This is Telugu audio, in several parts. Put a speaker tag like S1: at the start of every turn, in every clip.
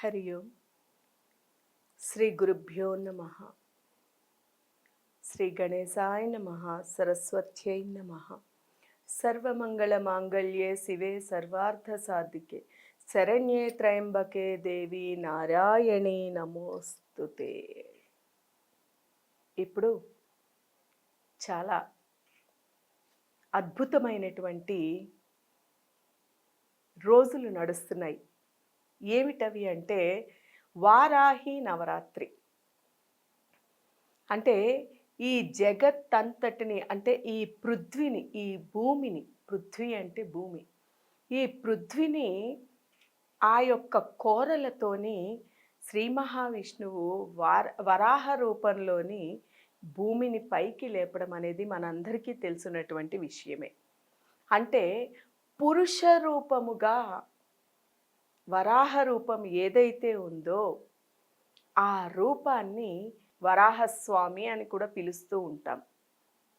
S1: హరి ఓం. శ్రీ గురుభ్యో నమ. శ్రీ గణేశాయ నమ. సరస్వత్యై నమ. సర్వమంగళ మాంగళ్యే శివే సర్వార్థ సాధికే శరణ్యే త్రయంబకే దేవి నారాయణీ నమోస్తుతే. ఇప్పుడు చాలా అద్భుతమైనటువంటి రోజులు నడుస్తున్నాయి. ఏమిటవి అంటే వారాహి నవరాత్రి. అంటే ఈ జగత్తంతటిని, అంటే ఈ పృథ్వీని, ఈ భూమిని, పృథ్వీ అంటే భూమి, ఈ పృథ్వీని ఆ యొక్క కోరలతోని శ్రీ మహావిష్ణువు వరాహ రూపంలోని భూమిని పైకి లేపడం అనేది మనందరికీ తెలుసున్నటువంటి విషయమే. అంటే పురుష రూపముగా వరాహ రూపం ఏదైతే ఉందో ఆ రూపాన్ని వరాహస్వామి అని కూడా పిలుస్తూ ఉంటాం.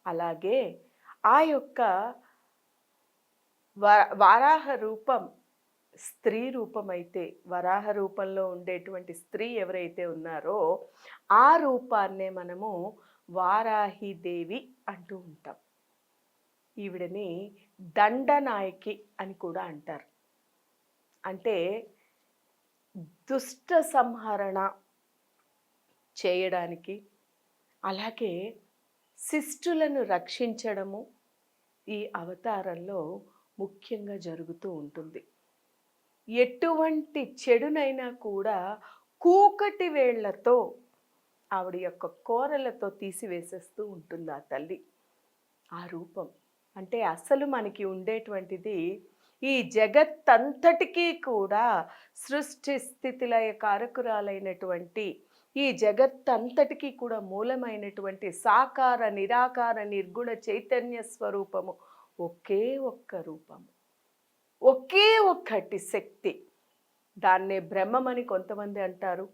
S1: అలాగే ఆ యొక్క వరాహ రూపం స్త్రీ రూపమైతే, వరాహ రూపంలో ఉండేటువంటి స్త్రీ ఎవరైతే ఉన్నారో ఆ రూపాన్నే మనము వారాహిదేవి అంటూ ఉంటాం. ఈవిడని దండనాయకి అని కూడా అంటారు. అంటే దుష్ట సంహరణ చేయడానికి, అలాగే శిష్టులను రక్షించడము ఈ అవతారంలో ముఖ్యంగా జరుగుతూ ఉంటుంది. ఎటువంటి చెడునైనా కూడా కూకటి వేళ్లతో ఆవిడ యొక్క కోరలతో తీసివేసేస్తూ ఉంటుంది ఆ తల్లి. ఆ రూపం అంటే అసలు మనకి ఉండేటువంటిది ఈ జగత్తంతటికీ కూడా సృష్టి స్థితి లయ కారకురాలైనటువంటి ఈ జగత్తంతటికీ కూడా మూలమైనటువంటి సాకార నిరాకార నిర్గుణ చైతన్య స్వరూపము ఒకే ఒక్క రూపము, ఒకే ఒక్కటి శక్తి. దాన్నే బ్రహ్మమని కొంతమంది అంటారు,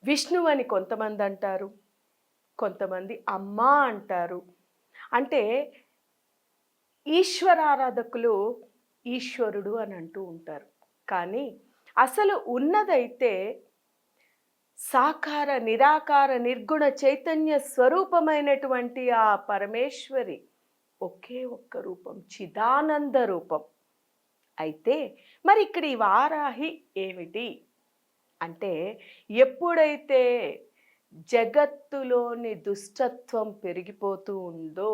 S1: విష్ణువు అని కొంతమంది అంటారు, కొంతమంది అమ్మ అంటారు. అంటే ఈశ్వరారాధకులు ఈశ్వరుడు అని అంటూ ఉంటారు. కానీ అసలు ఉన్నదైతే సాకార నిరాకార నిర్గుణ చైతన్య స్వరూపమైనటువంటి ఆ పరమేశ్వరి ఒకే ఒక్క రూపం, చిదానంద రూపం. అయితే మరి ఇక్కడ ఈ వారాహి ఏమిటి అంటే, ఎప్పుడైతే జగత్తులోని దుష్టత్వం పెరిగిపోతూ ఉందో,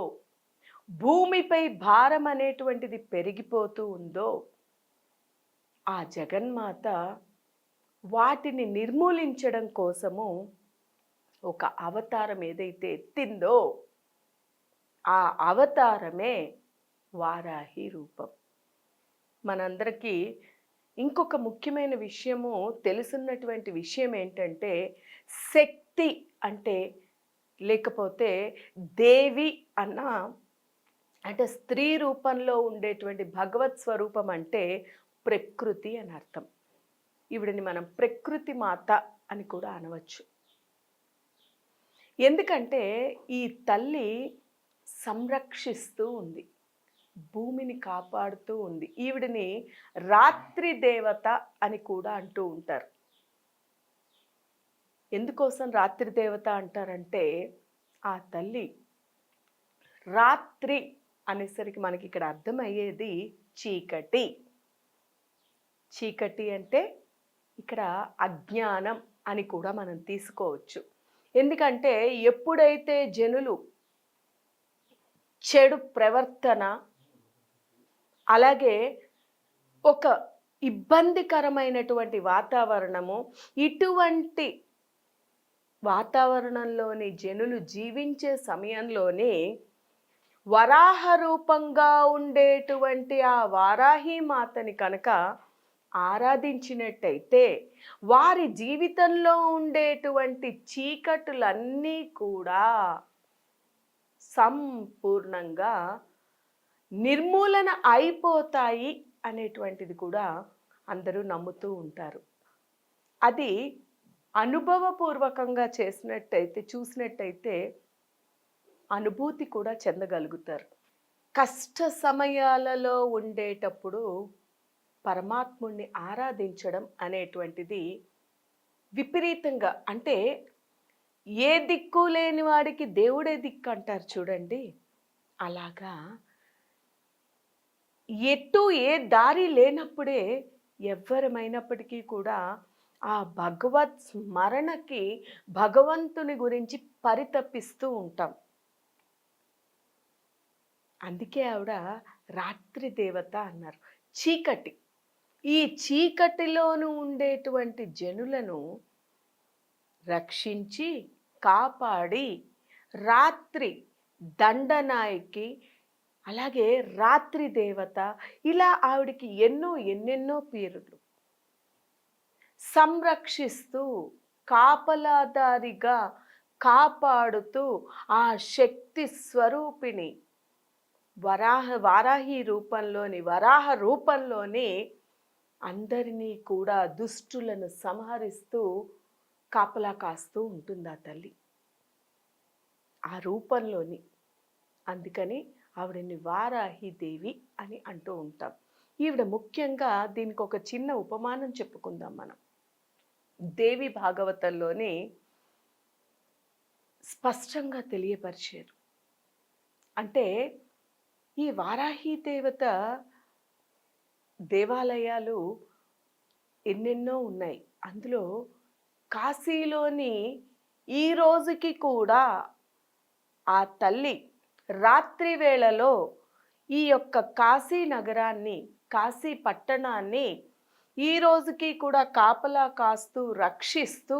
S1: భూమిపై భారం అనేటువంటిది పెరిగిపోతూ ఉందో, ఆ జగన్మాత వాటిని నిర్మూలించడం కోసము ఒక అవతారం ఏదైతే ఎత్తిందో ఆ అవతారమే వారాహి రూపం. మనందరికీ ఇంకొక ముఖ్యమైన విషయము, తెలుసున్నటువంటి విషయం ఏంటంటే, శక్తి అంటే లేకపోతే దేవి అంటే స్త్రీ రూపంలో ఉండేటువంటి భగవత్ స్వరూపం అంటే ప్రకృతి అని అర్థం. ఈవిడని మనం ప్రకృతి మాత అని కూడా అనవచ్చు. ఎందుకంటే ఈ తల్లి సంరక్షిస్తూ ఉంది, భూమిని కాపాడుతూ ఉంది. ఈవిడిని రాత్రి దేవత అని కూడా అంటూ ఉంటారు. ఎందుకోసం రాత్రి దేవత అంటారంటే, ఆ తల్లి రాత్రి అనేసరికి మనకి ఇక్కడ అర్థమయ్యేది చీకటి. చీకటి అంటే ఇక్కడ అజ్ఞానం అని కూడా మనం తీసుకోవచ్చు. ఎందుకంటే ఎప్పుడైతే జనులు చెడు ప్రవర్తన, అలాగే ఒక ఇబ్బందికరమైనటువంటి వాతావరణము, ఇటువంటి వాతావరణంలోని జనులు జీవించే సమయంలోనే వరాహ రూపంగా ఉండేటువంటి ఆ వారాహి మాతని కనుక ఆరాధించినట్టయితే వారి జీవితంలో ఉండేటువంటి చీకటులన్నీ కూడా సంపూర్ణంగా నిర్మూలన అయిపోతాయి అనేటువంటిది కూడా అందరూ నమ్ముతూ ఉంటారు. అది అనుభవపూర్వకంగా చూసినట్టయితే అనుభూతి కూడా చెందగలుగుతారు. కష్ట సమయాలలో ఉండేటప్పుడు పరమాత్ముణ్ణి ఆరాధించడం అనేటువంటిది విపరీతంగా, అంటే ఏ దిక్కు లేని వాడికి దేవుడే దిక్కు అంటారు చూడండి. అలాగా ఎటు ఏ దారి లేనప్పుడే ఎవ్వరమైనప్పటికీ కూడా ఆ భగవత్ స్మరణకి భగవంతుని గురించి పరితపిస్తూ ఉంటాం. అందుకే ఆవిడ రాత్రి దేవత అన్నారు. చీకటి, ఈ చీకటిలోను ఉండేటువంటి జనులను రక్షించి కాపాడి రాత్రి దండనాయకి, అలాగే రాత్రి దేవత, ఇలా ఆవిడికి ఎన్నెన్నో పేర్లు. సంరక్షిస్తూ కాపలాదారిగా కాపాడుతూ ఆ శక్తి స్వరూపిణి వారాహి వరాహ రూపంలోని అందరినీ కూడా దుష్టులను సంహరిస్తూ కాపలా కాస్తూ ఉంటుంది ఆ తల్లి ఆ రూపంలోని. అందుకని ఆవిడని వారాహిదేవి అని అంటూ ఉంటాం. ఈవిడ ముఖ్యంగా దీనికి ఒక చిన్న ఉపమానం చెప్పుకుందాం మనం. దేవి భాగవతంలోని స్పష్టంగా తెలియపరిచారు. అంటే ఈ వారాహి దేవత దేవాలయాలు ఎన్నెన్నో ఉన్నాయి. అందులో కాశీలోని ఈ రోజుకి కూడా ఆ తల్లి రాత్రి వేళలో ఈ యొక్క కాశీ నగరాన్ని, కాశీ పట్టణాన్ని ఈ రోజుకి కూడా కాపలా కాస్తూ రక్షిస్తూ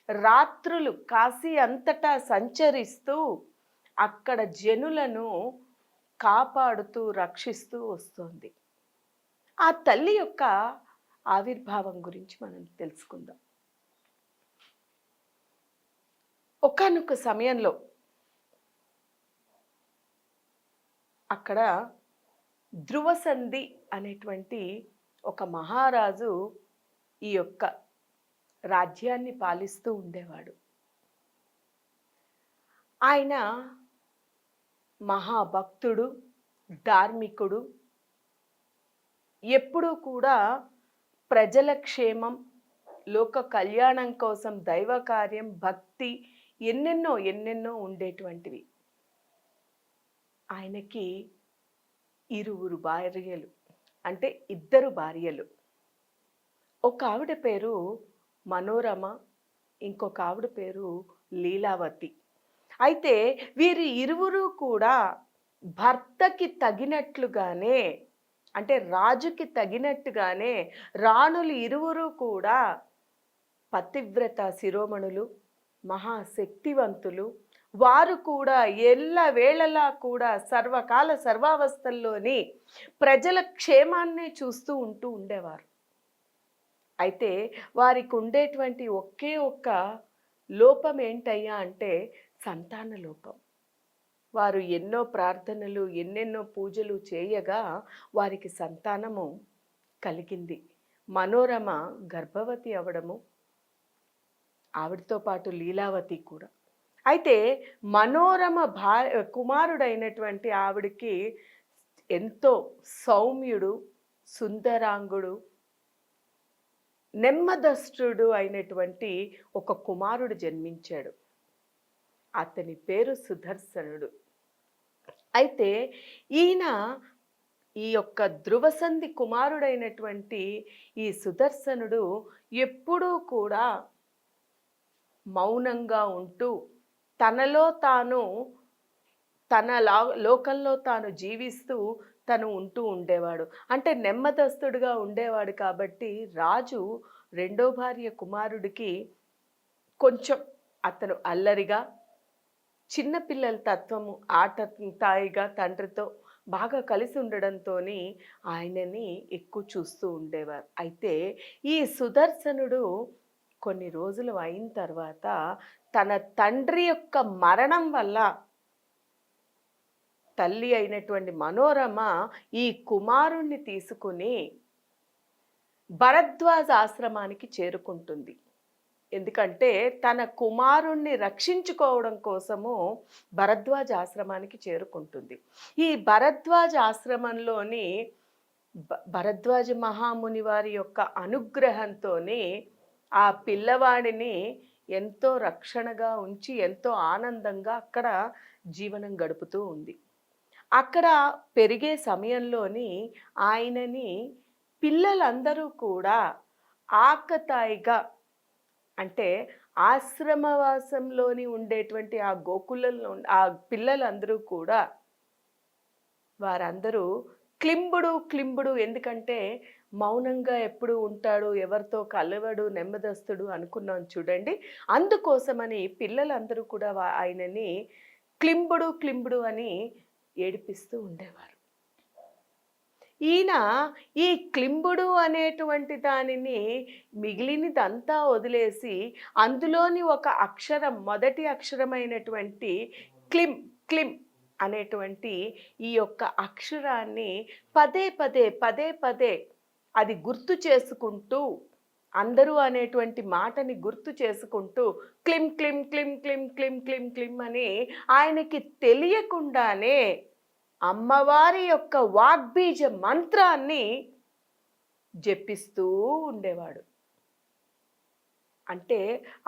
S1: రాత్రులు కాశీ అంతటా సంచరిస్తూ అక్కడ జనులను కాపాడుతూ రక్షిస్తూ వస్తుంది. ఆ తల్లి యొక్క ఆవిర్భావం గురించి మనం తెలుసుకుందాం. ఒకానొక సమయంలో అక్కడ ధ్రువసంధి అనేటువంటి ఒక మహారాజు ఈ యొక్క రాజ్యాన్ని పాలిస్తూ ఉండేవాడు. ఆయన మహాభక్తుడు, ధార్మికుడు, ఎప్పుడూ కూడా ప్రజల క్షేమం, లోక కళ్యాణం కోసం దైవ కార్యం, భక్తి ఎన్నెన్నో ఉండేటువంటివి. ఆయనకి ఇరువురు భార్యలు, అంటే ఇద్దరు భార్యలు. ఒక ఆవిడ పేరు మనోరమ, ఇంకొక ఆవిడ పేరు లీలావతి. అయితే వీరి ఇరువురు కూడా భర్తకి తగినట్లుగానే, అంటే రాజుకి తగినట్టుగానే రాణులు ఇరువురు కూడా పతివ్రత శిరోమణులు, మహాశక్తివంతులు. వారు కూడా ఎల్లవేళలా కూడా సర్వకాల సర్వావస్థల్లోని ప్రజల క్షేమాన్ని చూస్తూ ఉండేవారు. అయితే వారికి ఉండేటువంటి ఒకే ఒక్క లోపం ఏంటయ్యా అంటే సంతాన లోపం. వారు ఎన్నో ప్రార్థనలు, ఎన్నెన్నో పూజలు చేయగా వారికి సంతానము కలిగింది. మనోరమ గర్భవతి అవడము, ఆవిడతో పాటు లీలావతి కూడా. అయితే మనోరమ కుమారుడైనటువంటి ఆవిడికి ఎంతో సౌమ్యుడు, సుందరాంగుడు, నెమ్మదస్తుడు అయినటువంటి ఒక కుమారుడు జన్మించాడు. అతని పేరు సుదర్శనుడు. అయితే ఈయన ఈ యొక్క ధ్రువసంధి కుమారుడైనటువంటి ఈ సుదర్శనుడు ఎప్పుడూ కూడా మౌనంగా ఉంటూ తనలో తాను, తన లోకంలో తాను జీవిస్తూ తను ఉండేవాడు. అంటే నెమ్మదస్తుడుగా ఉండేవాడు. కాబట్టి రాజు రెండో భార్య కుమారుడికి కొంచెం అతను అల్లరిగా, చిన్నపిల్లల తత్వము, ఆట తాయిగా తండ్రితో బాగా కలిసి ఉండడంతో ఆయనని ఎక్కువ చూస్తూ ఉండేవారు. అయితే ఈ సుదర్శనుడు కొన్ని రోజులు అయిన తర్వాత తన తండ్రి యొక్క మరణం వల్ల తల్లి అయినటువంటి మనోరమ ఈ కుమారుణ్ణి తీసుకుని భరద్వాజ ఆశ్రమానికి చేరుకుంటుంది. ఎందుకంటే తన కుమారుణ్ణి రక్షించుకోవడం కోసము భరద్వాజ ఆశ్రమానికి చేరుకుంటుంది. ఈ భరద్వాజ ఆశ్రమంలోని భరద్వాజ మహాముని వారి యొక్క అనుగ్రహంతోనే ఆ పిల్లవాడిని ఎంతో రక్షణగా ఉంచి ఎంతో ఆనందంగా అక్కడ జీవనం గడుపుతూ ఉంది. అక్కడ పెరిగే సమయంలోని ఆయనని పిల్లలందరూ కూడా ఆకతాయిగా, అంటే ఆశ్రమవాసంలోని ఉండేటువంటి ఆ గోకులంలో ఆ పిల్లలందరూ కూడా వారందరూ క్లింబుడు క్లింబుడు, ఎందుకంటే మౌనంగా ఎప్పుడు ఉంటాడు, ఎవరితో కలవడు, నెమ్మదస్తుడు అనుకున్నాం చూడండి. అందుకోసమని పిల్లలందరూ కూడా ఆయనని క్లింబుడు క్లింబుడు అని ఏడిపిస్తూ ఉండేవారు. ఈయన ఈ క్లింబుడు అనేటువంటి దానిని మిగిలినదంతా వదిలేసి అందులోని ఒక అక్షరం, మొదటి అక్షరమైనటువంటి క్లిం క్లిం అనేటువంటి ఈ యొక్క అక్షరాన్ని పదే పదే పదే పదే అది గుర్తు చేసుకుంటూ, అందరూ అనేటువంటి మాటని గుర్తు చేసుకుంటూ క్లిం క్లిం క్లిం క్లిం క్లిం క్లిం క్లిం అని ఆయనకి తెలియకుండానే అమ్మవారి యొక్క వాగ్బీజ మంత్రాన్ని జపిస్తూ ఉండేవాడు. అంటే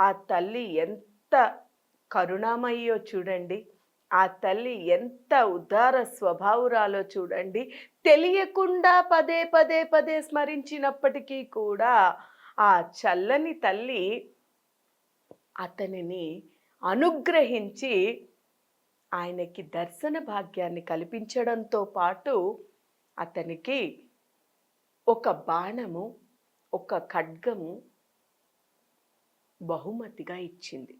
S1: ఆ తల్లి ఎంత కరుణామయ్యో చూడండి, ఆ తల్లి ఎంత ఉదార స్వభావురాలో చూడండి. తెలియకుండా పదే పదే పదే స్మరించినప్పటికీ కూడా ఆ చల్లని తల్లి అతనిని అనుగ్రహించి ఆయనకి దర్శన భాగ్యాన్ని కల్పించడంతో పాటు అతనికి ఒక బాణము, ఒక ఖడ్గము బహుమతిగా ఇచ్చింది.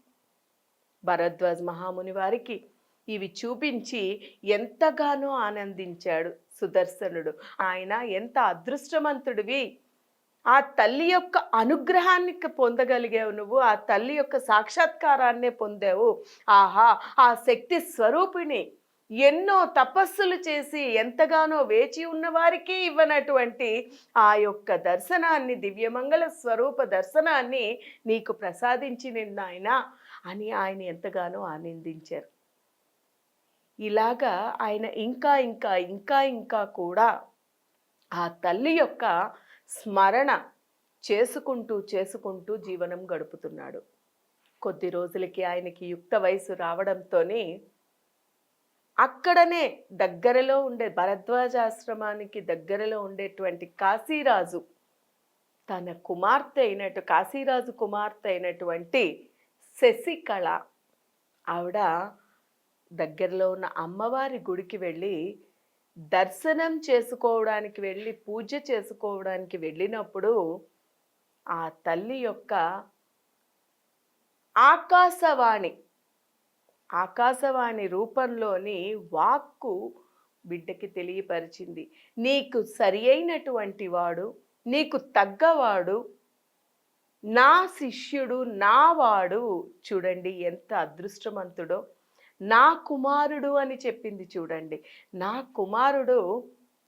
S1: భరద్వాజ్ మహాముని వారికి ఇవి చూపించి ఎంతగానో ఆనందించాడు సుదర్శనుడు. ఆయన ఎంత అదృష్టవంతుడివి, ఆ తల్లి యొక్క అనుగ్రహాన్ని పొందగలిగావు నువ్వు, ఆ తల్లి యొక్క సాక్షాత్కారాన్నే పొందావు. ఆహా, ఆ శక్తి స్వరూపిణి ఎన్నో తపస్సులు చేసి ఎంతగానో వేచి ఉన్న వారికి ఇవ్వనటువంటి ఆ యొక్క దర్శనాన్ని, దివ్యమంగళ స్వరూప దర్శనాన్ని నీకు ప్రసాదించి నిన్నాయన అని ఆయన ఎంతగానో ఆనందించారు. ఇలాగా ఆయన ఇంకా ఇంకా ఇంకా ఇంకా కూడా ఆ తల్లి యొక్క స్మరణ చేసుకుంటూ చేసుకుంటూ జీవనం గడుపుతున్నాడు. కొద్ది రోజులకి ఆయనకి యుక్త వయసు రావడంతోనే అక్కడనే దగ్గరలో ఉండే భరద్వాజాశ్రమానికి దగ్గరలో ఉండేటువంటి కాశీరాజు తన కుమార్తె కాశీరాజు కుమార్తె అయినటువంటి శశికళ, ఆవిడ దగ్గరలో ఉన్న అమ్మవారి గుడికి వెళ్ళి దర్శనం చేసుకోవడానికి వెళ్ళి పూజ చేసుకోవడానికి వెళ్ళినప్పుడు ఆ తల్లి యొక్క ఆకాశవాణి రూపంలోని వాక్కు బిడ్డకి తెలియపరిచింది. నీకు సరి అయినటువంటి వాడు, నీకు తగ్గవాడు, నా శిష్యుడు, నా వాడు. చూడండి ఎంత అదృష్టవంతుడో, నా కుమారుడు అని చెప్పింది చూడండి. నా కుమారుడు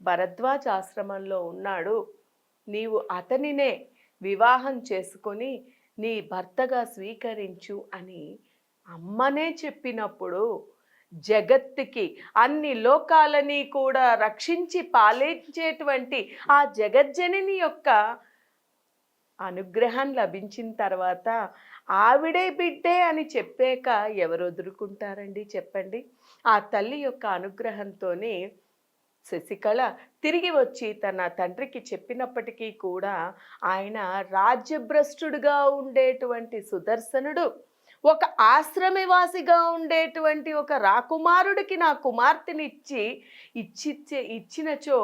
S1: భరద్వాజ ఆశ్రమంలో ఉన్నాడు, నీవు అతనినే వివాహం చేసుకొని నీ భర్తగా స్వీకరించు అని అమ్మనే చెప్పినప్పుడు జగత్తుకి, అన్ని లోకాలని కూడా రక్షించి పాలించేటువంటి ఆ జగజ్జనని యొక్క అనుగ్రహం లభించిన తర్వాత ఆవిడే బిడ్డే అని చెప్పాక ఎవరు వదులుకుంటారండి చెప్పండి. ఆ తల్లి యొక్క అనుగ్రహంతోనే శశికళ తిరిగి వచ్చి తన తండ్రికి చెప్పినప్పటికీ కూడా ఆయన రాజ్యభ్రష్టుడుగా ఉండేటువంటి సుదర్శనుడు ఒక ఆశ్రమవాసిగా ఉండేటువంటి ఒక రాకుమారుడికి నా కుమార్తెని ఇచ్చినచో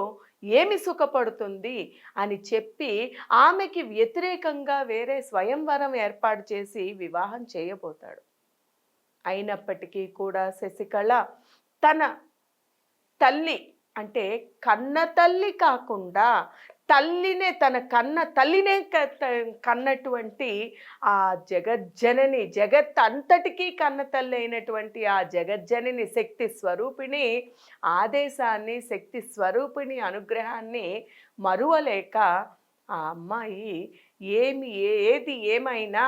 S1: ఏమి సుఖపడుతుంది అని చెప్పి ఆమెకి వ్యతిరేకంగా వేరే స్వయంవరం ఏర్పాటు చేసి వివాహం చేయబోతాడు. అయినప్పటికీ కూడా శశికళ తన తల్లి, అంటే కన్న తల్లి కాకుండా తల్లినే, తన తల్లినే కన్నటువంటి ఆ జగజ్జనని, జగత్ అంతటికీ కన్న తల్లి అయినటువంటి ఆ జగజ్జనని శక్తి స్వరూపిణి ఆదేశాన్ని, శక్తి స్వరూపిణి అనుగ్రహాన్ని మరువలేక ఆ అమ్మాయి ఏది ఏమైనా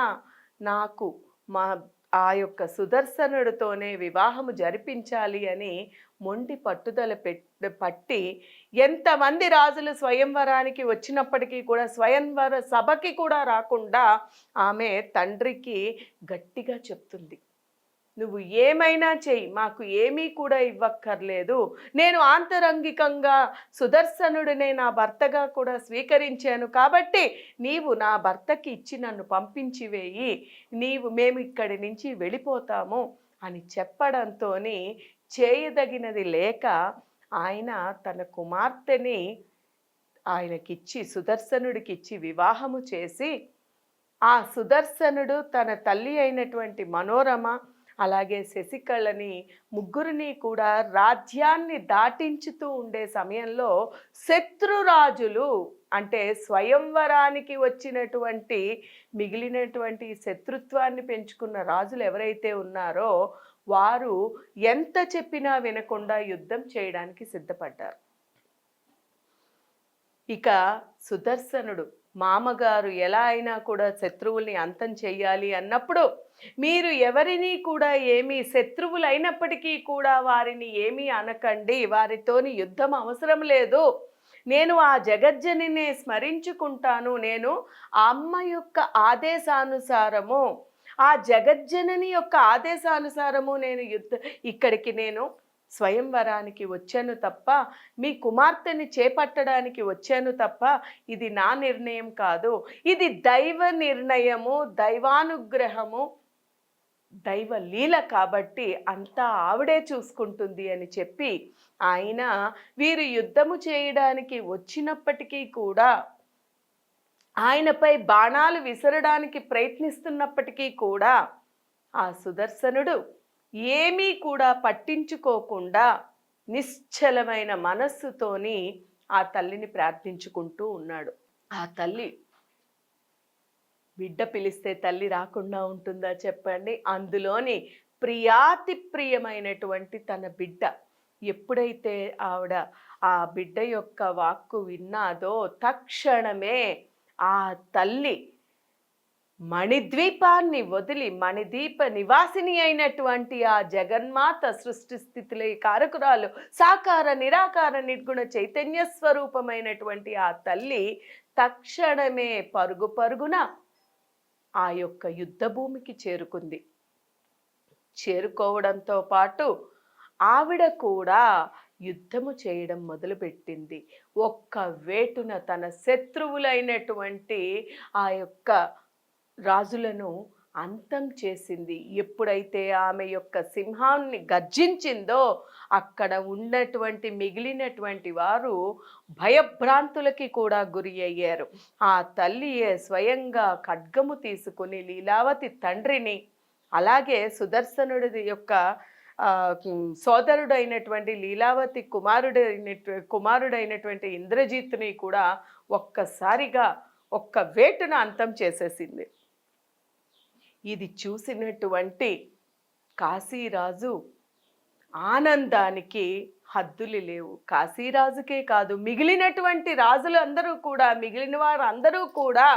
S1: నాకు మా ఆ యొక్క సుదర్శనుడితోనే వివాహము జరిపించాలి అని మొండి పట్టుదల పట్టి ఎంతమంది రాజులు స్వయంవరానికి వచ్చినప్పటికీ కూడా స్వయంవర సభకి కూడా రాకుండా ఆమె తండ్రికి గట్టిగా చెప్తుంది, నువ్వు ఏమైనా చెయ్యి, మాకు ఏమీ కూడా ఇవ్వక్కర్లేదు, నేను ఆంతరంగికంగా సుదర్శనుడినే నా భర్తగా కూడా స్వీకరించాను కాబట్టి నీవు నా భర్తకి ఇచ్చి నన్ను పంపించి వేయి, మేము ఇక్కడి నుంచి వెళ్ళిపోతాము అని చెప్పడంతో చేయదగినది లేక ఆయన తన కుమార్తెని ఆయనకిచ్చి సుదర్శనుడికిచ్చి వివాహము చేసి, ఆ సుదర్శనుడు తన తల్లి అయినటువంటి మనోరమ అలాగే శశికళని ముగ్గురిని కూడా రాజ్యాన్ని దాటించుతూ ఉండే సమయంలో శత్రురాజులు అంటే స్వయంవరానికి వచ్చినటువంటి మిగిలినటువంటి శత్రుత్వాన్ని పెంచుకున్న రాజులు ఎవరైతే ఉన్నారో వారు ఎంత చెప్పినా వినకుండా యుద్ధం చేయడానికి సిద్ధపడ్డారు. ఇక సుదర్శనుడు మామగారు ఎలా అయినా కూడా శత్రువుల్ని అంతం చెయ్యాలి అన్నప్పుడు, మీరు ఎవరిని కూడా ఏమీ శత్రువులైనప్పటికీ కూడా వారిని ఏమీ అనకండి, వారితోని యుద్ధం అవసరం లేదు, నేను ఆ జగజ్జనినే స్మరించుకుంటాను, నేను ఆ అమ్మ యొక్క ఆదేశానుసారము ఆ జగజ్జనని యొక్క ఆదేశానుసారము నేను ఇక్కడికి నేను స్వయంవరానికి వచ్చాను తప్ప మీ కుమార్తెని చేపట్టడానికి వచ్చాను తప్ప ఇది నా నిర్ణయం కాదు, ఇది దైవ నిర్ణయము, దైవానుగ్రహము, దైవ లీల కాబట్టి అంతా ఆవిడే చూసుకుంటుంది అని చెప్పి ఆయన వీరు యుద్ధము చేయడానికి వచ్చినప్పటికీ కూడా ఆయనపై బాణాలు విసరడానికి ప్రయత్నిస్తున్నప్పటికీ కూడా ఆ సుదర్శనుడు ఏమీ కూడా పట్టించుకోకుండా నిశ్చలమైన మనస్సుతోని ఆ తల్లిని ప్రార్థించుకుంటూ ఉన్నాడు. ఆ తల్లి బిడ్డ పిలిస్తే తల్లి రాకుండా ఉంటుందా చెప్పండి? అందులోని ప్రియాతి ప్రియమైనటువంటి తన బిడ్డ ఎప్పుడైతే ఆవిడ ఆ బిడ్డ యొక్క వాక్కు విన్నాదో తక్షణమే ఆ తల్లి మణిద్వీపాన్ని వదిలి మణిద్వీప నివాసిని అయినటువంటి ఆ జగన్మాత సృష్టి స్థితిలో కారకురాలు సాకార నిరాకార నిర్గుణ చైతన్య స్వరూపమైనటువంటి ఆ తల్లి తక్షణమే పరుగు పరుగున ఆ యొక్క యుద్ధ భూమికి చేరుకుంది. చేరుకోవడంతో పాటు ఆవిడ కూడా యుద్ధము చేయడం మొదలుపెట్టింది. ఒక్క వేటున తన శత్రువులైనటువంటి ఆ యొక్క రాజులను అంతం చేసింది. ఎప్పుడైతే ఆమె యొక్క సింహాన్ని గర్జించిందో అక్కడ ఉన్నటువంటి మిగిలినటువంటి వారు భయభ్రాంతులకి కూడా గురి అయ్యారు. ఆ తల్లియే స్వయంగా ఖడ్గము తీసుకుని లీలావతి తండ్రిని అలాగే సుదర్శనుడి యొక్క సోదరుడైనటువంటి లీలావతి కుమారుడైనటువంటి ఇంద్రజిత్తుని కూడా ఒక్కసారిగా ఒక్క వేటున అంతం చేసేసింది. ఇది చూసినటువంటి కాశీరాజు ఆనందానికి హద్దులు లేవు. కాశీరాజుకే కాదు, మిగిలినటువంటి రాజులు అందరూ కూడా, మిగిలిన వారు అందరూ కూడా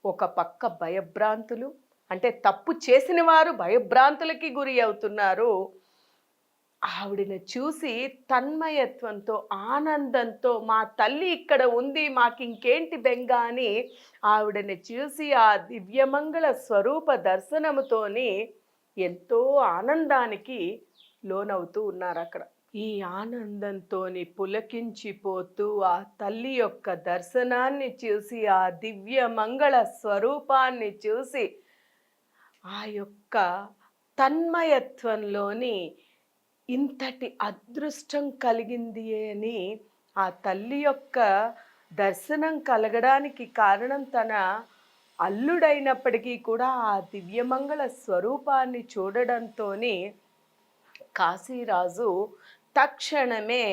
S1: ఒక పక్క భయభ్రాంతులు, అంటే తప్పు చేసిన వారు భయభ్రాంతులకి గురి అవుతున్నారు. ఆవిడని చూసి తన్మయత్వంతో ఆనందంతో మా తల్లి ఇక్కడ ఉంది, మాకు ఇంకేంటి బెంగ అని ఆవిడని చూసి ఆ దివ్యమంగళ స్వరూప దర్శనముతోని ఎంతో ఆనందానికి లోనవుతూ ఉన్నారు అక్కడ. ఈ ఆనందంతోని పులకించిపోతూ ఆ తల్లి యొక్క దర్శనాన్ని చూసి ఆ దివ్యమంగళ స్వరూపాన్ని చూసి ఆ యొక్క తన్మయత్వంలోని ఇంతటి అదృష్టం కలిగింది అని ఆ తల్లి యొక్క దర్శనం కలగడానికి కారణం తన అల్లుడైనప్పటికీ కూడా ఆ దివ్యమంగళ స్వరూపాన్ని చూడడంతో కాశీరాజు తక్షణమే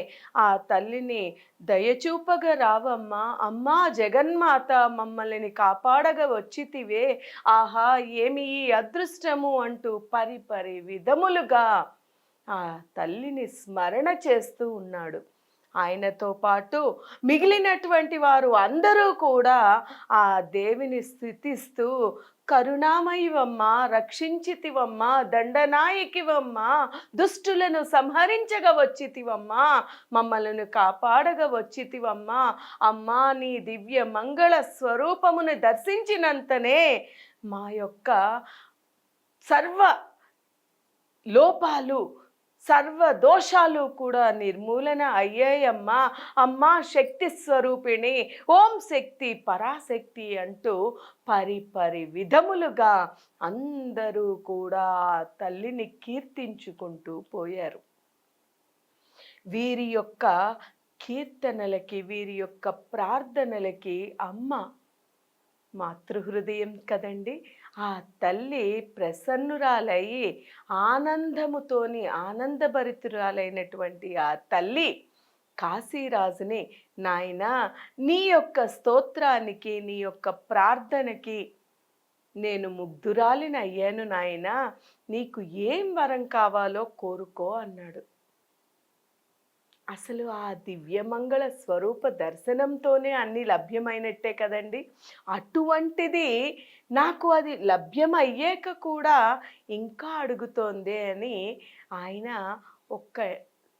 S1: ఆ తల్లిని దయచూపగా రావమ్మా, అమ్మా జగన్మాత మమ్మల్ని కాపాడగా వచ్చితివే, ఆహా ఏమి ఈ అదృష్టము అంటూ పరిపరి విధములుగా ఆ తల్లిని స్మరణ చేస్తూ ఉన్నాడు. ఆయనతో పాటు మిగిలినటువంటి వారు అందరూ కూడా ఆ దేవిని స్తుతిస్తూ కరుణామయివమ్మ, రక్షించితివమ్మ, దండనాయకివమ్మ, దుష్టులను సంహరించగ వచ్చితివమ్మ, మమ్మలను కాపాడగ వచ్చితివమ్మ, అమ్మా నీ దివ్య మంగళ స్వరూపమును దర్శించినంతనే మా యొక్క సర్వ లోపాలు, సర్వ దోషాలు కూడా నిర్మూలన అయ్యాయమ్మా, అమ్మా శక్తి స్వరూపిణి, ఓం శక్తి పరాశక్తి అంటూ పరిపరి విధములుగా అందరూ కూడా తల్లిని కీర్తించుకుంటూ పోయారు. వీరి యొక్క కీర్తనలకి, వీరి యొక్క ప్రార్థనలకి అమ్మ మాతృహృదయం కదండి. ఆ తల్లి ప్రసన్నురాలయ్యి ఆనందముతోని ఆనందభరితురాలైనటువంటి ఆ తల్లి కాశీరాజుని, నాయనా నీ యొక్క స్తోత్రానికి, నీ యొక్క ప్రార్థనకి నేను ముగ్ధురాలిని అయ్యాను నాయనా, నీకు ఏం వరం కావాలో కోరుకో అన్నాడు. అసలు ఆ దివ్యమంగళ స్వరూప దర్శనంతోనే అన్నీ లభ్యమైనట్టే కదండి. అటువంటిది నాకు అది లభ్యమయ్యాక కూడా ఇంకా అడుగుతోంది అని ఆయన ఒక్క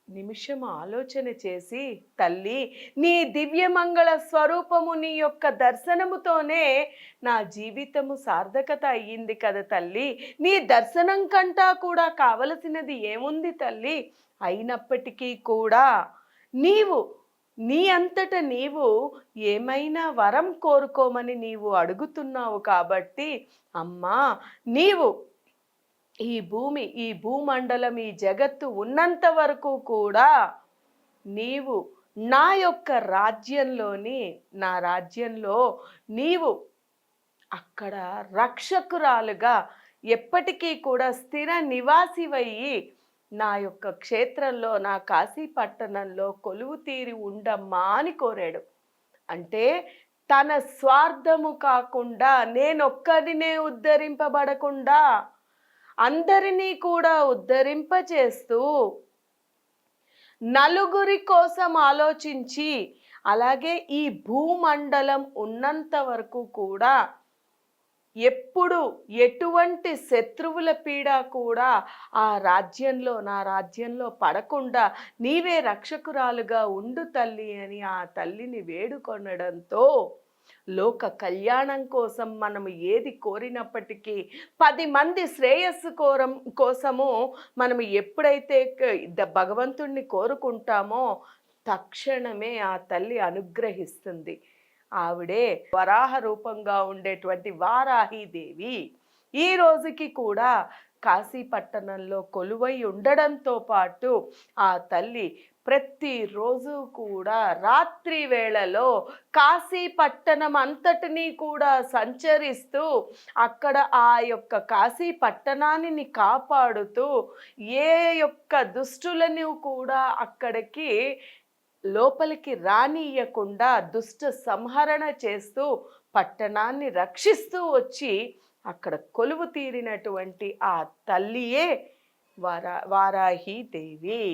S1: నిమిషం ఆలోచన చేసి, తల్లి నీ దివ్యమంగళ స్వరూపము, నీ యొక్క దర్శనముతోనే నా జీవితము సార్థకత అయ్యింది కదా తల్లి, నీ దర్శనం కంటా కూడా కావలసినది ఏముంది తల్లి, అయినప్పటికీ కూడా నీవు నీ అంతట నీవు ఏమైనా వరం కోరుకోమని నీవు అడుగుతున్నావు కాబట్టి అమ్మా, నీవు ఈ భూమి, ఈ భూమండలం, ఈ జగత్తు ఉన్నంత వరకు కూడా నీవు నా యొక్క రాజ్యంలోని, నా రాజ్యంలో నీవు అక్కడ రక్షకురాలుగా ఎప్పటికీ కూడా స్థిర నివాసివయ్యి నా యొక్క క్షేత్రంలో, నా కాశీ పట్టణంలో కొలువు తీరి ఉండమ్మా అని కోరాడు. అంటే తన స్వార్థము కాకుండా, నేనొక్కడినే ఉద్ధరింపబడకుండా అందరినీ కూడా ఉద్ధరింపచేస్తూ, నలుగురి కోసం ఆలోచించి, అలాగే ఈ భూమండలం ఉన్నంత వరకు కూడా ఎప్పుడు ఎటువంటి శత్రువుల పీడ కూడా ఆ రాజ్యంలో, నా రాజ్యంలో పడకుండా నీవే రక్షకురాలుగా ఉండు తల్లి అని ఆ తల్లిని వేడుకొనడంతో, లోక కళ్యాణం కోసం మనము ఏది కోరినప్పటికీ, 10 మంది శ్రేయస్సు కోసము మనము ఎప్పుడైతే భగవంతుణ్ణి కోరుకుంటామో తక్షణమే ఆ తల్లి అనుగ్రహిస్తుంది. ఆవిడే వరాహ రూపంగా ఉండేటువంటి వారాహీదేవి ఈ రోజుకి కూడా కాశీ పట్టణంలో కొలువై ఉండడంతో పాటు ఆ తల్లి ప్రతిరోజు కూడా రాత్రి వేళలో కాశీ పట్టణం అంతటినీ కూడా సంచరిస్తూ అక్కడ ఆ యొక్క కాశీ పట్టణాన్ని కాపాడుతూ ఏ యొక్క దుష్టులను కూడా అక్కడికి లోపలికి రానియకుండా దుష్ట సంహరణ చేస్తూ పట్టణాన్ని రక్షిస్తూ వచ్చి అక్కడ కొలువు తీరినటువంటి ఆ తల్లియే వారాహి దేవి.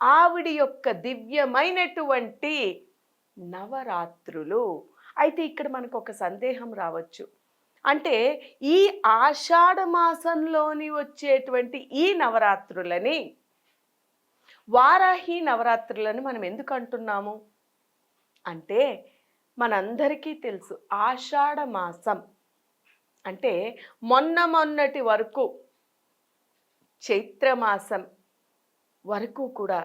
S1: ఆవిడ యొక్క దివ్యమైనటువంటి నవరాత్రులు. అయితే ఇక్కడ మనకు ఒక సందేహం రావచ్చు. అంటే ఈ ఆషాఢ మాసంలోని వచ్చేటువంటి ఈ నవరాత్రులని వారాహి నవరాత్రులను మనం ఎందుకు అంటున్నాము అంటే, మనందరికీ తెలుసు ఆషాఢ మాసం అంటే మొన్నటి వరకు చైత్రమాసం వరకు కూడా,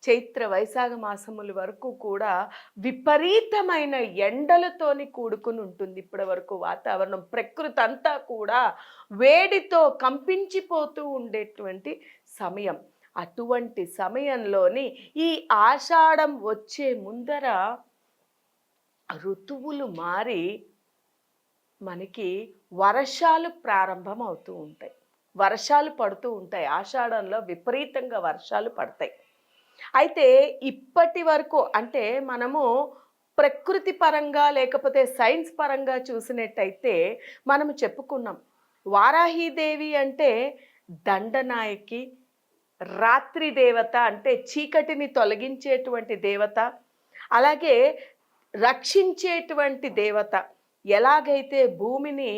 S1: చైత్ర వైశాఖ మాసముల వరకు కూడా విపరీతమైన ఎండలతోని కూడుకుని ఉంటుంది. ఇప్పటి వరకు వాతావరణం, ప్రకృతి అంతా కూడా వేడితో కంపించిపోతూ ఉండేటువంటి సమయం. అటువంటి సమయంలోని ఈ ఆషాఢం వచ్చే ముందర ఋతువులు మారి మనకి వర్షాలు ప్రారంభం అవుతూ ఉంటాయి, వర్షాలు పడుతూ ఉంటాయి. ఆషాఢంలో విపరీతంగా వర్షాలు పడతాయి. అయితే ఇప్పటి వరకు అంటే మనము ప్రకృతి పరంగా లేకపోతే సైన్స్ పరంగా చూసినట్టయితే మనము చెప్పుకున్నాం, వారాహీదేవి అంటే దండనాయకి, రాత్రి దేవత అంటే చీకటిని తొలగించేటువంటి దేవత, అలాగే రక్షించేటువంటి దేవత. ఎలాగైతే భూమిని,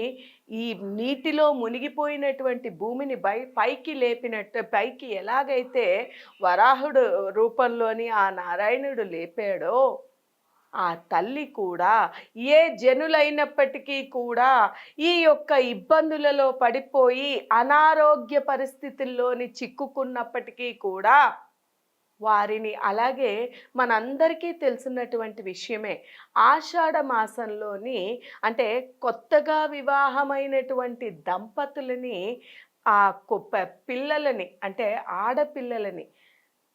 S1: ఈ నీటిలో మునిగిపోయినటువంటి భూమిని పైకి లేపినట్టు, పైకి ఎలాగైతే వరాహుడు రూపంలోని ఆ నారాయణుడు లేపాడో, ఆ తల్లి కూడా ఏ జనులైనప్పటికీ కూడా ఈ యొక్క ఇబ్బందులలో పడిపోయి అనారోగ్య పరిస్థితుల్లోని చిక్కుకున్నప్పటికీ కూడా వారిని, అలాగే మనందరికీ తెలిసినటువంటి విషయమే, ఆషాఢ మాసంలోని అంటే కొత్తగా వివాహమైనటువంటి దంపతులని, ఆ పిల్లలని అంటే ఆడపిల్లలని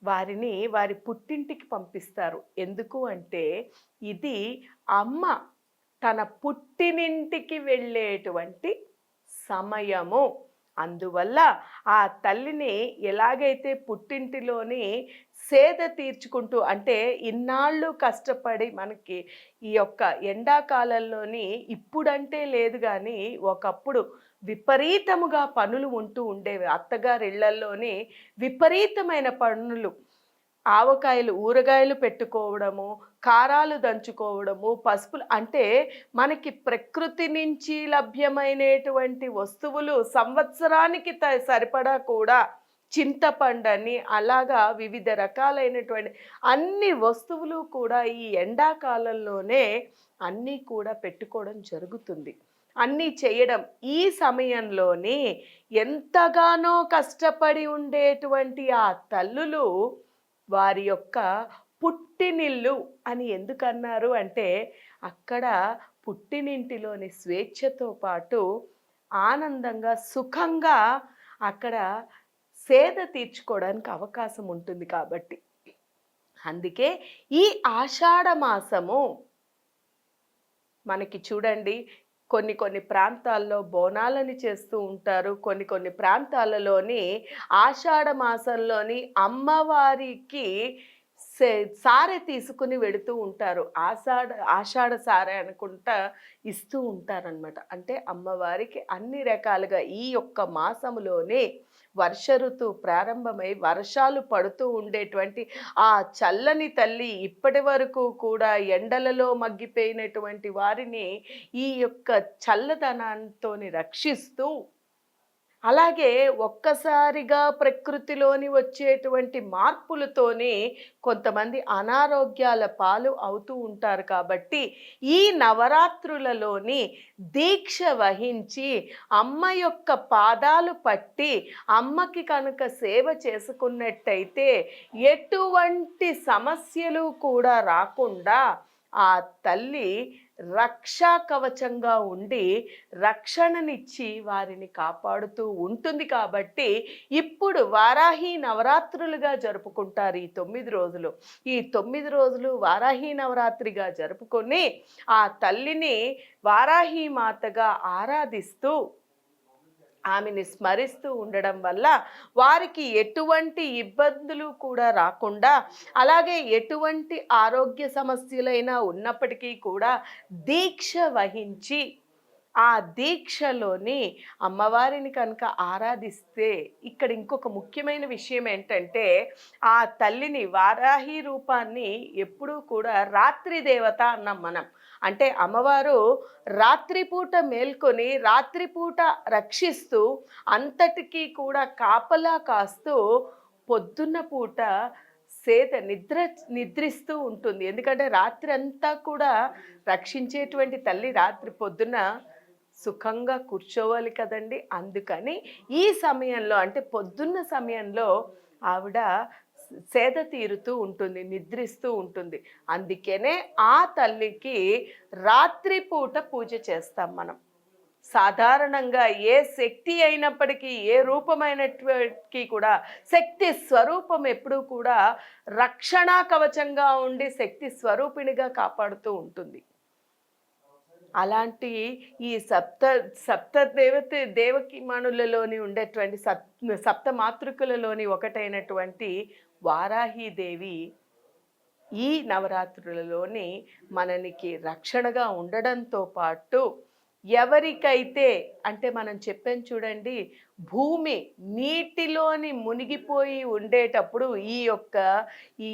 S1: వారిని వారి పుట్టింటికి పంపిస్తారు. ఎందుకు అంటే ఇది అమ్మ తన పుట్టినింటికి వెళ్ళేటువంటి సమయము. అందువల్ల ఆ తల్లిని ఎలాగైతే పుట్టింటిలోని సేద తీర్చుకుంటూ, అంటే ఇన్నాళ్ళు కష్టపడి మనకి ఈ యొక్క ఎండాకాలంలోని, ఇప్పుడంటే లేదు కానీ ఒకప్పుడు విపరీతముగా పనులు ఉంటూ ఉండేవి. అత్తగారిళ్లల్లోని విపరీతమైన పనులు, ఆవకాయలు ఊరగాయలు పెట్టుకోవడము, కారాలు దంచుకోవడము, పసుపులు, అంటే మనకి ప్రకృతి నుంచి లభ్యమైనటువంటి వస్తువులు సంవత్సరానికి సరిపడా కూడా, చింతపండని అలాగా వివిధ రకాలైనటువంటి అన్ని వస్తువులు కూడా ఈ ఎండాకాలంలోనే అన్నీ కూడా పెట్టుకోవడం జరుగుతుంది. అన్నీ చేయడం, ఈ సమయంలోనే ఎంతగానో కష్టపడి ఉండేటువంటి ఆ తల్లులు వారి యొక్క పుట్టినిల్లు అని ఎందుకన్నారు అంటే, అక్కడ పుట్టినింటిలోని స్వేచ్ఛతో పాటు ఆనందంగా సుఖంగా అక్కడ సేద తీర్చుకోవడానికి అవకాశం ఉంటుంది కాబట్టి. అందుకే ఈ ఆషాఢ మాసము మనకి చూడండి, కొన్ని కొన్ని ప్రాంతాల్లో బోనాలని చేస్తూ ఉంటారు. కొన్ని కొన్ని ప్రాంతాలలోని ఆషాఢ మాసంలోని అమ్మవారికి సారె తీసుకుని వెడుతూ ఉంటారు. ఆషాఢ సారె అనుకుంటా ఇస్తూ ఉంటారనమాట. అంటే అమ్మవారికి అన్ని రకాలుగా ఈ యొక్క మాసములోనే వర్ష ఋతువు ప్రారంభమై వర్షాలు పడుతూ ఉండేటువంటి ఆ చల్లని తల్లి ఇప్పటి వరకు కూడా ఎండలలో మగ్గిపోయినటువంటి వారిని ఈ యొక్క చల్లదనంతో రక్షిస్తూ, అలాగే ఒక్కసారిగా ప్రకృతిలోని వచ్చేటువంటి మార్పులతోనే కొంతమంది అనారోగ్యాల పాలు అవుతూ ఉంటారు. కాబట్టి ఈ నవరాత్రులలోని దీక్ష వహించి అమ్మ యొక్క పాదాలు పట్టి అమ్మకి కనుక సేవ చేసుకున్నట్టయితే ఎటువంటి సమస్యలు కూడా రాకుండా ఆ తల్లి రక్షా కవచంగా ఉండి రక్షణనిచ్చి వారిని కాపాడుతూ ఉంటుంది. కాబట్టి ఇప్పుడు వారాహి నవరాత్రులుగా జరుపుకుంటారు ఈ 9 రోజులు. ఈ 9 రోజులు వారాహి నవరాత్రిగా జరుపుకొని ఆ తల్లిని వారాహి మాతగా ఆరాధిస్తూ ఆమెని స్మరిస్తూ ఉండడం వల్ల వారికి ఎటువంటి ఇబ్బందులు కూడా రాకుండా, అలాగే ఎటువంటి ఆరోగ్య సమస్యలైనా ఉన్నప్పటికీ కూడా దీక్ష వహించి ఆ దీక్షలోని అమ్మవారిని కనుక ఆరాధిస్తే, ఇక్కడ ఇంకొక ముఖ్యమైన విషయం ఏంటంటే, ఆ తల్లిని వారాహి రూపాన్ని ఎప్పుడూ కూడా రాత్రి దేవత అన్నాం మనం. అంటే అమ్మవారు రాత్రిపూట మేల్కొని రాత్రిపూట రక్షిస్తూ అంతటికీ కూడా కాపలా కాస్తూ పొద్దున్న పూట నిద్రిస్తూ ఉంటుంది. ఎందుకంటే రాత్రి అంతా కూడా రక్షించేటువంటి తల్లి రాత్రి పొద్దున సుఖంగా కూర్చోవాలి కదండి. అందుకని ఈ సమయంలో అంటే పొద్దున్న సమయంలో ఆవిడ సేద తీరుతూ ఉంటుంది, నిద్రిస్తూ ఉంటుంది. అందుకనే ఆ తల్లికి రాత్రిపూట పూజ చేస్తాం మనం. సాధారణంగా ఏ శక్తి అయినప్పటికీ, ఏ రూపమైనప్పటికీ కూడా శక్తి స్వరూపం ఎప్పుడూ కూడా రక్షణా కవచంగా ఉండి శక్తి స్వరూపిణిగా కాపాడుతూ ఉంటుంది. అలాంటి ఈ సప్త దేవకి మణులలోని ఉండేటువంటి సప్త మాతృకులలోని ఒకటైనటువంటి వారాహీదేవి ఈ నవరాత్రులలోని మనకి రక్షణగా ఉండడంతో పాటు ఎవరికైతే అంటే మనం చెప్పాను చూడండి, భూమి నీటిలోని మునిగిపోయి ఉండేటప్పుడు ఈ యొక్క ఈ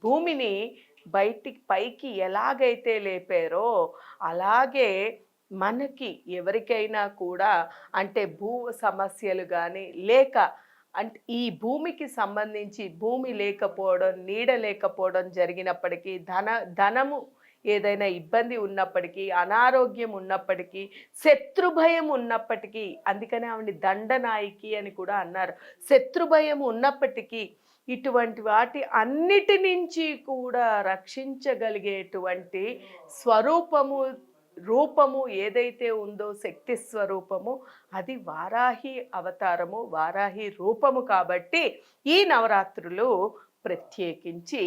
S1: భూమిని బయటికి పైకి ఎలాగైతే లేపారో, అలాగే మనకి ఎవరికైనా కూడా అంటే భూ సమస్యలు కానీ లేక అంటే ఈ భూమికి సంబంధించి భూమి లేకపోవడం, నీడ లేకపోవడం జరిగినప్పటికీ ధనము ఏదైనా ఇబ్బంది ఉన్నప్పటికీ, అనారోగ్యం ఉన్నప్పటికీ, శత్రుభయం ఉన్నప్పటికీ, అందుకనే ఆవిడ దండనాయకి అని కూడా అన్నారు. శత్రుభయం ఉన్నప్పటికీ ఇటువంటి వాటి అన్నిటి నుంచి కూడా రక్షించగలిగేటువంటి స్వరూపము రూపము ఏదైతే ఉందో శక్తి స్వరూపము, అది వారాహి అవతారము, వారాహి రూపము. కాబట్టి ఈ నవరాత్రులు ప్రత్యేకించి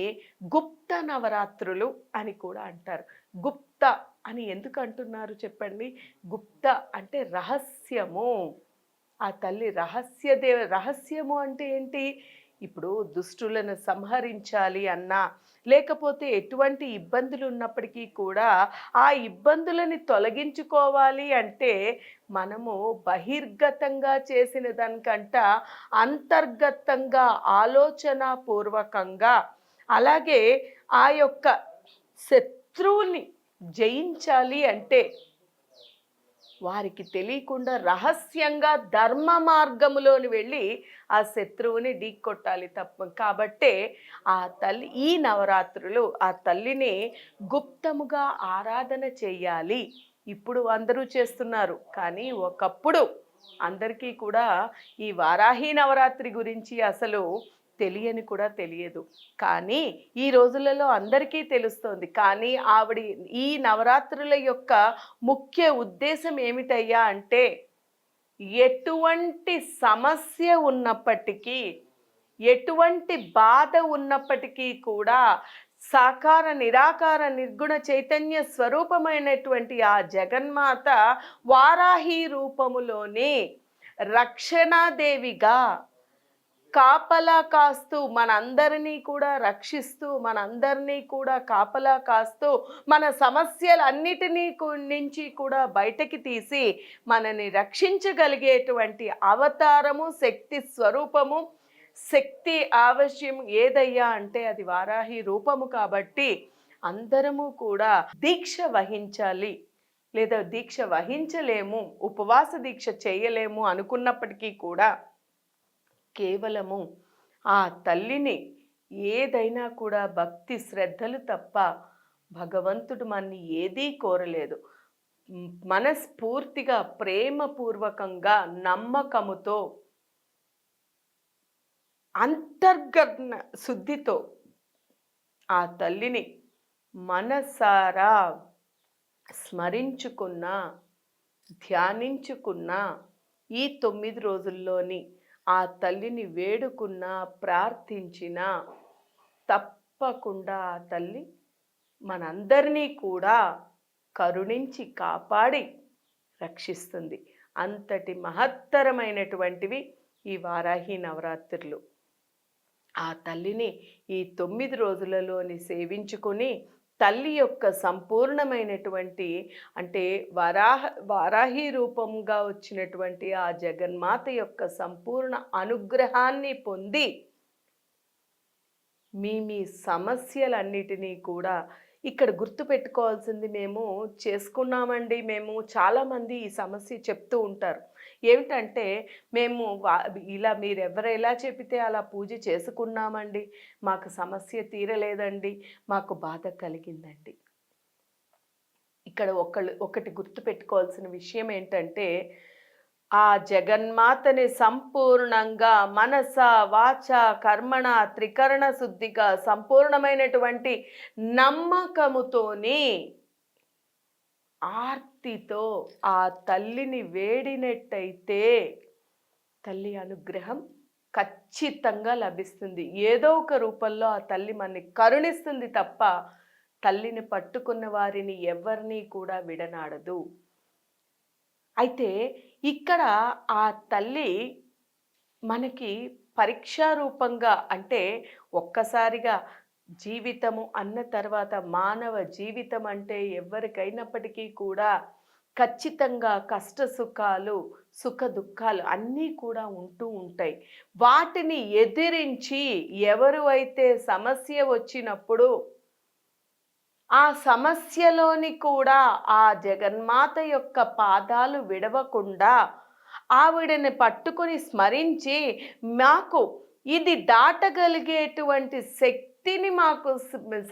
S1: గుప్త నవరాత్రులు అని కూడా అంటారు. గుప్త అని ఎందుకు అంటున్నారు చెప్పండి? గుప్త అంటే రహస్యము. ఆ తల్లి రహస్యము అంటే ఏంటి? ఇప్పుడు దుష్టులను సంహరించాలి అన్నా, లేకపోతే ఎటువంటి ఇబ్బందులు ఉన్నప్పటికీ కూడా ఆ ఇబ్బందులని తొలగించుకోవాలి అంటే మనము బహిర్గతంగా చేసిన దానికంట అంతర్గతంగా ఆలోచనాపూర్వకంగా, అలాగే ఆ యొక్క శత్రువుని జయించాలి అంటే వారికి తెలియకుండా రహస్యంగా ధర్మ మార్గములోని వెళ్ళి ఆ శత్రువుని ఢీకొట్టాలి తప్ప. కాబట్టే ఆ తల్లి ఈ నవరాత్రులు ఆ తల్లిని గుప్తముగా ఆరాధన చెయ్యాలి. ఇప్పుడు అందరూ చేస్తున్నారు, కానీ ఒకప్పుడు అందరికీ కూడా ఈ వారాహి నవరాత్రి గురించి అసలు తెలియని కూడా తెలియదు. కానీ ఈ రోజులలో అందరికీ తెలుస్తోంది. కానీ ఆవిడ ఈ నవరాత్రుల యొక్క ముఖ్య ఉద్దేశం ఏమిటయ్యా అంటే, ఎటువంటి సమస్య ఉన్నప్పటికీ, ఎటువంటి బాధ ఉన్నప్పటికీ కూడా సాకార నిరాకార నిర్గుణ చైతన్య స్వరూపమైనటువంటి ఆ జగన్మాత వారాహి రూపములోనే రక్షణాదేవిగా కాపలా కాస్తూ మనందరినీ కూడా రక్షిస్తూ, మనందరినీ కూడా కాపలా కాస్తూ, మన సమస్యలన్నిటినీ నుంచి కూడా బయటకి తీసి మనని రక్షించగలిగేటువంటి అవతారము, శక్తి స్వరూపము, శక్తి ఆవశ్యం ఏదయ్యా అంటే అది వారాహి రూపము. కాబట్టి అందరము కూడా దీక్ష వహించాలి, లేదా దీక్ష వహించలేము, ఉపవాస దీక్ష చేయలేము అనుకున్నప్పటికీ కూడా కేవలము ఆ తల్లిని ఏదైనా కూడా భక్తి శ్రద్ధలు తప్ప భగవంతుడు మనని ఏదీ కోరలేదు. మనస్ఫూర్తిగా ప్రేమపూర్వకంగా నమ్మకముతో అంతర్గత శుద్ధితో ఆ తల్లిని మనసారా స్మరించుకున్నా, ధ్యానించుకున్నా, ఈ 9 రోజుల్లోని ఆ తల్లిని వేడుకున్నా, ప్రార్థించినా తప్పకుండా ఆ తల్లి మనందరినీ కూడా కరుణించి కాపాడి రక్షిస్తుంది. అంతటి మహత్తరమైనటువంటివి ఈ వారాహి నవరాత్రులు. ఆ తల్లిని ఈ 9 రోజులలోని సేవించుకొని తల్లి యొక్క సంపూర్ణమైనటువంటి అంటే వారాహి రూపంగా వచ్చినటువంటి ఆ జగన్మాత యొక్క సంపూర్ణ అనుగ్రహాన్ని పొంది మీ సమస్యలన్నిటినీ కూడా ఇక్కడ గుర్తుపెట్టుకోవాల్సింది, మేము చేసుకున్నామండి, మేము చాలామంది ఈ సమస్య చెప్తూ ఉంటారు. ఏమిటంటే, మేము ఇలా మీరు ఎవరు ఎలా చెబితే అలా పూజ చేసుకున్నామండి, మాకు సమస్య తీరలేదండి, మాకు బాధ కలిగిందండి. ఇక్కడ ఒకటి గుర్తుపెట్టుకోవాల్సిన విషయం ఏంటంటే, ఆ జగన్మాతని సంపూర్ణంగా మనస వాచ కర్మణ త్రికరణ శుద్ధిగా సంపూర్ణమైనటువంటి నమ్మకముతోని ఆర్తితో ఆ తల్లిని వేడినట్టయితే తల్లి అనుగ్రహం ఖచ్చితంగా లభిస్తుంది. ఏదో ఒక రూపంలో ఆ తల్లి మనని కరుణిస్తుంది తప్ప తల్లిని పట్టుకున్న వారిని ఎవరిని కూడా విడనాడదు. అయితే ఇక్కడ ఆ తల్లి మనకి పరీక్షా రూపంగా అంటే ఒక్కసారిగా జీవితము అన్న తర్వాత మానవ జీవితం అంటే ఎవరికైనప్పటికీ కూడా ఖచ్చితంగా కష్ట సుఖాలు, సుఖ దుఃఖాలు అన్నీ కూడా ఉంటూ ఉంటాయి. వాటిని ఎదిరించి ఎవరు అయితే సమస్య వచ్చినప్పుడు ఆ సమస్యలోని కూడా ఆ జగన్మాత యొక్క పాదాలు విడవకుండా ఆవిడని పట్టుకొని స్మరించి మాకు ఇది దాటగలిగేటువంటి శక్తిని మాకు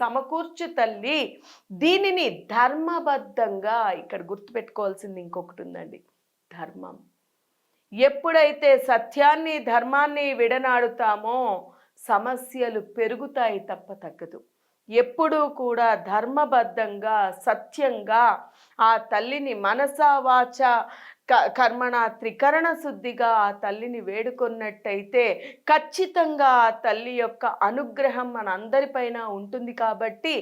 S1: సమకూర్చు తల్లి. దీనిని ధర్మబద్ధంగా ఇక్కడ గుర్తుపెట్టుకోవాల్సింది ఇంకొకటి ఉందండి. ధర్మం. ఎప్పుడైతే సత్యాన్ని ధర్మాన్ని విడనాడుతామో సమస్యలు పెరుగుతాయి తప్ప తగ్గదు. ఎప్పుడూ కూడా ధర్మబద్ధంగా సత్యంగా ఆ తల్లిని మనసా వాచ కర్మణ త్రికరణ శుద్ధిగా ఆ తల్లిని వేడుకొన్నట్టయితే ఖచ్చితంగా ఆ తల్లి యొక్క అనుగ్రహం మనందరిపైన ఉంటుంది. కాబట్టి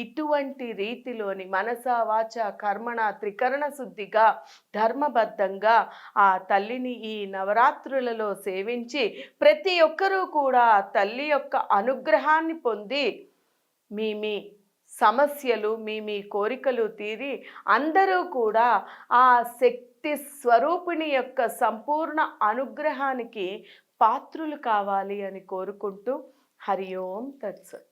S1: ఇటువంటి రీతిలోని మనసా వాచ కర్మణ త్రికరణ శుద్ధిగా ధర్మబద్ధంగా ఆ తల్లిని ఈ నవరాత్రులలో సేవించి ప్రతి ఒక్కరూ కూడా ఆ తల్లి యొక్క అనుగ్రహాన్ని పొంది మీ సమస్యలు మీ కోరికలు తీరి అందరూ కూడా ఆ శక్తి స్వరూపిణి యొక్క సంపూర్ణ అనుగ్రహానికి పాత్రులు కావాలి అని కోరుకుంటూ హరి ఓం తత్సత్.